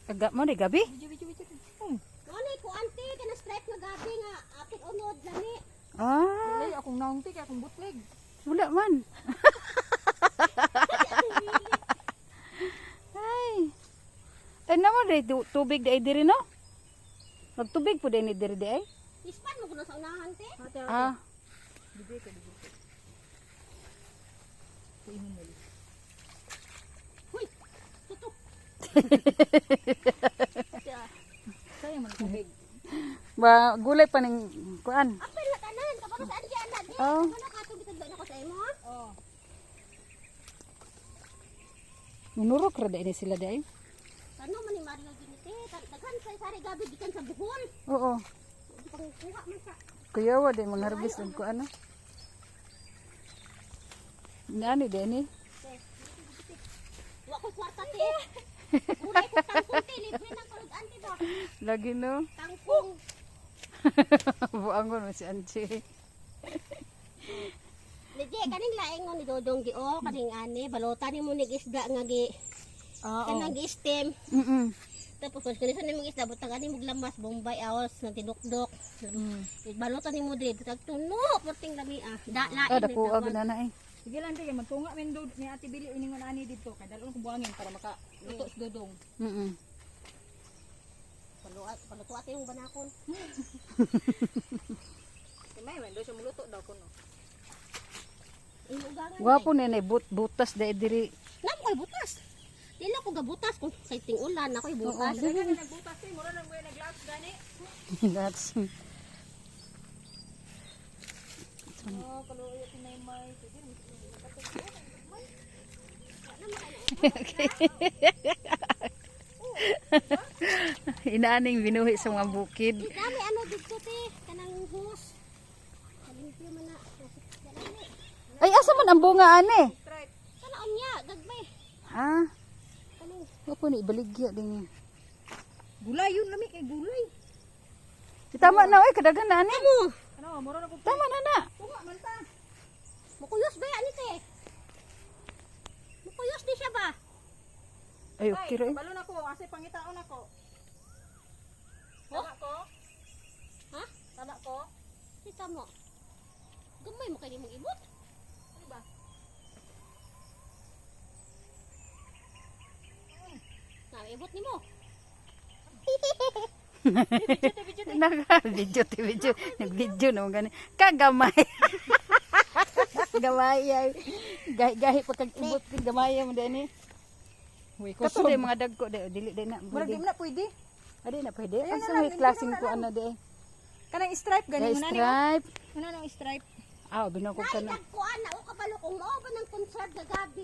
Agak mo ni gabi. Nani ko ante kana stripe nga gabi nga apit unod lami. Ah, Dili akong naungti kay akong butlig. wala man. Ay. Ay naman day tubig day diri no? Magtubig po day ni diri day. Ispan mo kuno sa unahan te. Ate, Ah, Bibi ka, bibi ka. Kuinon mo. Huy. Tutok. Sayang man tubig. ba gulay pa ning kuan. Apil na tanan kapag saan diyan na di. Oh. Ano ka tubig na ko sa imo? Oh. Minurok ra day ni sila day. Ano man ni Mario ginite? Daghan sa sari gabi gikan sa buhol. Oo. Di pang kuha man sa. Kuyawa day mangharbis og kuan. Nani day ni? Wa ko kwarta te. Kulay ko tangkong te libre nang kulog ante ba. Lagi no. Tangkong. Buangon mo si Anchi. Lije kaning laingon ni Dodong gi o kaning ani balota ni mo nig isda nga gi kanang gi stem. Tapos kung kanisan ni mong isda butang ani mong lamas bombay awas ng tinukdok. Balota ni mo diri butang tunok perting lami ah. Da lain. Ah, dako ag na na eh. Sige lang tigay magtunga men do ni Ate Bili iningon ani dito kay dalon ko buhangin para maka luto sa dodong. Paluto ate yung banakon. May man do siya muluto daw kuno. Inugangan. Gwapo ni butas day diri. Nam koy butas. Dili ko gabutas kung sa iting ulan ako'y butas. Dili na nagbutas eh mura nang way naglaps gani. That's Oh, kalau uyo tinay may sige. Inaaning binuhi sa mga bukid. Dami ano dito te kanang hus. Kalimpyo man na. Ay, asa man ang bunga ane? Kana unya gagbay. Ha? Kanang Opo ni ibaligya din. Gulay yun lami kay gulay. Tama na oy, kadagan na ane. mo. Ano, mura na ko. Tama na na. Tunga man ta. Mukuyos ba ani te? Mukuyos di siya ba? Ay, okay ra. Balon ako, kasi pangitaon ako. Oh? Tama ko? Ha? Tama ko? Kita mo. Gamay mo kay mong ibot. Ano ba? Na ibot nimo. Video. Nag-video na gani. Kagamay. Gamay ay. Gahi pa kag ibot kag gamay mo dani. Uy, Kato day mga dagko day dili day na. Mura di mo na pwede. Adi na pwede. Ayan Asa na lang, may klaseng hindi ko na ano day. Kanang stripe gani Day mo na ni. stripe. Ano nang stripe? Ah, binako ka Nay na. dagkuan na o kabalo kung mao ba ng concert nga gabi.